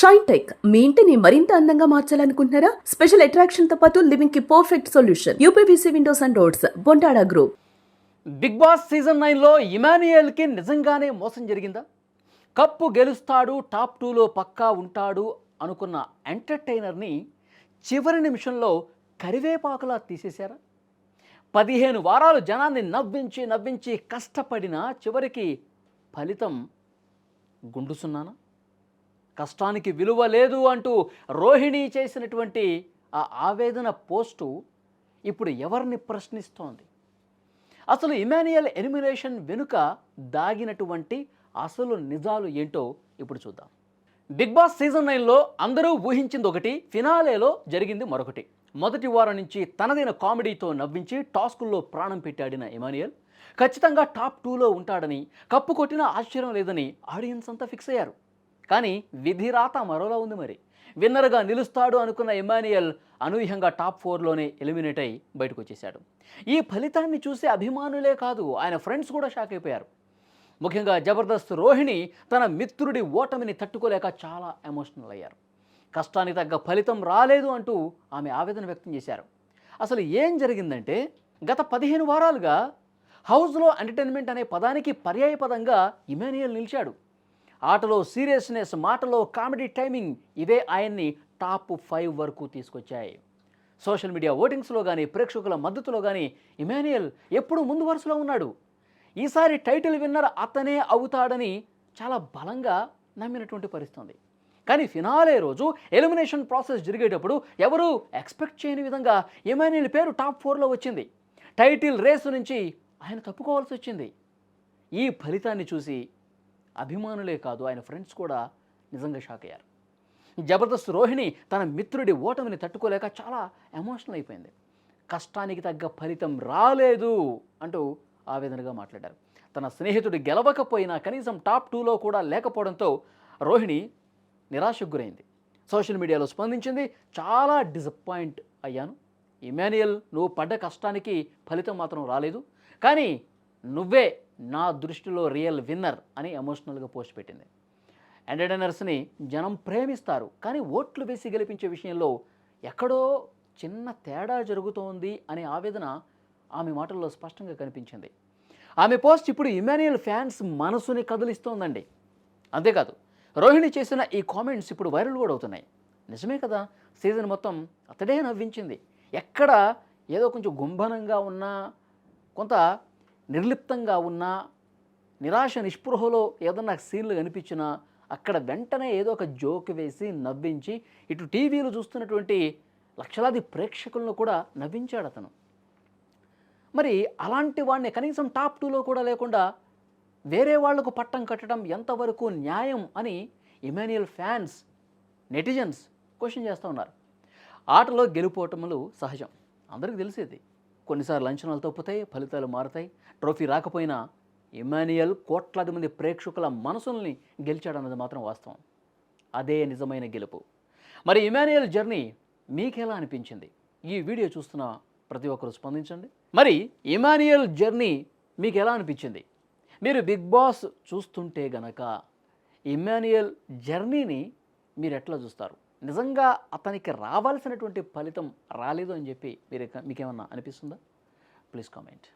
Shine tech మీ ఇంటిని మరింత అందంగా మార్చాలనుకుంటున్నారా? స్పెషల్ అట్రాక్షన్ తో పాటు లివింగ్ కి perfect solution. UPVC windows and doors, Bontada group. Big Boss season 9లో ఇమాన్యుయల్కి నిజంగానే మోసం జరిగిందా? కప్పు గెలుస్తాడు, టాప్ 2లో పక్కా ఉంటాడు అనుకున్న ఎంటర్టైనర్ని చివరి నిమిషంలో కరివేపాకులా తీసేశారా? 15 వారాలు జనాన్ని నవ్వించి కష్టపడిన చివరికి ఫలితం గుండుసున్నానా? కష్టానికి విలువ లేదు అంటూ రోహిణి చేసినటువంటి ఆ ఆవేదన పోస్టు ఇప్పుడు ఎవరిని ప్రశ్నిస్తోంది? అసలు ఇమాన్యుయల్ ఎలిమినేషన్ వెనుక దాగినటువంటి అసలు నిజాలు ఏంటో ఇప్పుడు చూద్దాం. బిగ్ బాస్ సీజన్ 9లో అందరూ ఊహించింది ఒకటి, ఫినాలేలో జరిగింది మరొకటి. మొదటి వారం నుంచి తనదైన కామెడీతో నవ్వించి టాస్కుల్లో ప్రాణం పెట్టాడిన ఇమాన్యుయల్ ఖచ్చితంగా టాప్ 2లో ఉంటాడని, కప్పు కొట్టినా ఆశ్చర్యం లేదని ఆడియన్స్ అంతా ఫిక్స్ అయ్యారు. కానీ విధిరాత మరోలా ఉంది. మరి విన్నర్గా నిలుస్తాడు అనుకున్న ఇమాన్యుయల్ అనూహ్యంగా టాప్ 4లోనే ఎలిమినేట్ అయి బయటకు వచ్చేశాడు. ఈ ఫలితాన్ని చూసి అభిమానులే కాదు, ఆయన ఫ్రెండ్స్ కూడా షాక్ అయిపోయారు. ముఖ్యంగా జబర్దస్త్ రోహిణి తన మిత్రుడి ఓటమిని తట్టుకోలేక చాలా ఎమోషనల్ అయ్యారు. కష్టానికి తగ్గ ఫలితం రాలేదు అంటూ ఆమె ఆవేదన వ్యక్తం చేశారు. అసలు ఏం జరిగిందంటే, గత 15 వారాలుగా హౌస్లో ఎంటర్టైన్మెంట్ అనే పదానికి పర్యాయపదంగా ఇమాన్యుయల్ నిలిచాడు. ఆటలో సీరియస్నెస్, మాటలో కామెడీ టైమింగ్, ఇవే ఆయన్ని టాప్ 5 వరకు తీసుకొచ్చాయి. సోషల్ మీడియా ఓటింగ్స్లో కానీ, ప్రేక్షకుల మద్దతులో కానీ ఇమాన్యుయల్ ఎప్పుడూ ముందు వరుసలో ఉన్నాడు. ఈసారి టైటిల్ విన్నర్ అతనే అవుతాడని చాలా బలంగా నమ్మినటువంటి పరిస్థితి. కానీ ఫినాలే రోజు ఎలిమినేషన్ ప్రాసెస్ జరిగేటప్పుడు ఎవరూ ఎక్స్పెక్ట్ చేయని విధంగా ఇమాన్యుయల్ పేరు టాప్ 4లో వచ్చింది. టైటిల్ రేసు నుంచి ఆయన తప్పుకోవాల్సి వచ్చింది. ఈ ఫలితాన్ని చూసి అభిమానులే కాదు, ఆయన ఫ్రెండ్స్ కూడా నిజంగా షాక్ అయ్యారు. జబర్దస్త్ రోహిణి తన మిత్రుడి ఓటమిని తట్టుకోలేక చాలా ఎమోషనల్ అయిపోయింది. కష్టానికి తగ్గ ఫలితం రాలేదు అంటూ ఆవేదనగా మాట్లాడారు. తన స్నేహితుడు గెలవకపోయినా కనీసం టాప్ 2లో కూడా లేకపోవడంతో రోహిణి నిరాశకు గురైంది. సోషల్ మీడియాలో స్పందించింది. చాలా డిసప్పాయింట్ అయ్యాను ఇమాన్యుయల్, నువ్వు పడ్డ కష్టానికి ఫలితం మాత్రం రాలేదు, కానీ నువ్వే నా దృష్టిలో రియల్ విన్నర్ అని ఎమోషనల్గా పోస్ట్ పెట్టింది. ఎంటర్టైనర్స్ని జనం ప్రేమిస్తారు, కానీ ఓట్లు వేసి గెలిపించే విషయంలో ఎక్కడో చిన్న తేడా జరుగుతోంది అనే ఆవేదన ఆమె మాటల్లో స్పష్టంగా కనిపించింది. ఆమె పోస్ట్ ఇప్పుడు ఇమాన్యుయల్ ఫ్యాన్స్ మనసుని కదిలిస్తోందండి. అంతేకాదు, రోహిణి చేసిన ఈ కామెంట్స్ ఇప్పుడు వైరల్ కూడా అవుతున్నాయి. నిజమే కదా, సీజన్ మొత్తం అతడే నవ్వించింది. ఎక్కడ ఏదో కొంచెం గుంభనంగా ఉన్నా, కొంత నిర్లిప్తంగా ఉన్నా, నిరాశ నిస్పృహలో ఏదన్నా సీన్లు కనిపించినా అక్కడ వెంటనే ఏదో ఒక జోక్ వేసి నవ్వించి ఇటు టీవీలో చూస్తున్నటువంటి లక్షలాది ప్రేక్షకులను కూడా నవ్వించాడు అతను. మరి అలాంటి వాడిని కనీసం టాప్ 2లో కూడా లేకుండా వేరే వాళ్లకు పట్టం కట్టడం ఎంతవరకు న్యాయం అని ఇమాన్యుయల్ ఫ్యాన్స్, నెటిజన్స్ క్వశ్చన్ చేస్తూ ఉన్నారు. ఆటలో గెలుపోవటములు సహజం, అందరికీ తెలిసేది. కొన్నిసార్లు అంచనాలు తప్పుతాయి, ఫలితాలు మారుతాయి. ట్రోఫీ రాకపోయినా ఇమాన్యుయల్ కోట్లాది మంది ప్రేక్షకుల మనసుల్ని గెలిచాడన్నది మాత్రం వాస్తవం. అదే నిజమైన గెలుపు. మరి ఇమాన్యుయల్ జర్నీ మీకెలా అనిపించింది? ఈ వీడియో చూస్తున్న ప్రతి ఒక్కరు స్పందించండి. మరి ఇమాన్యుయల్ జర్నీ మీకు ఎలా అనిపించింది? మీరు బిగ్ బాస్ చూస్తుంటే గనక ఇమాన్యుయల్ జర్నీని మీరు ఎట్లా చూస్తారు? నిజంగా అతనికి రావాల్సినటువంటి ఫలితం రాలేదు అని చెప్పి మీకేమన్నా అనిపిస్తుందా? Please comment.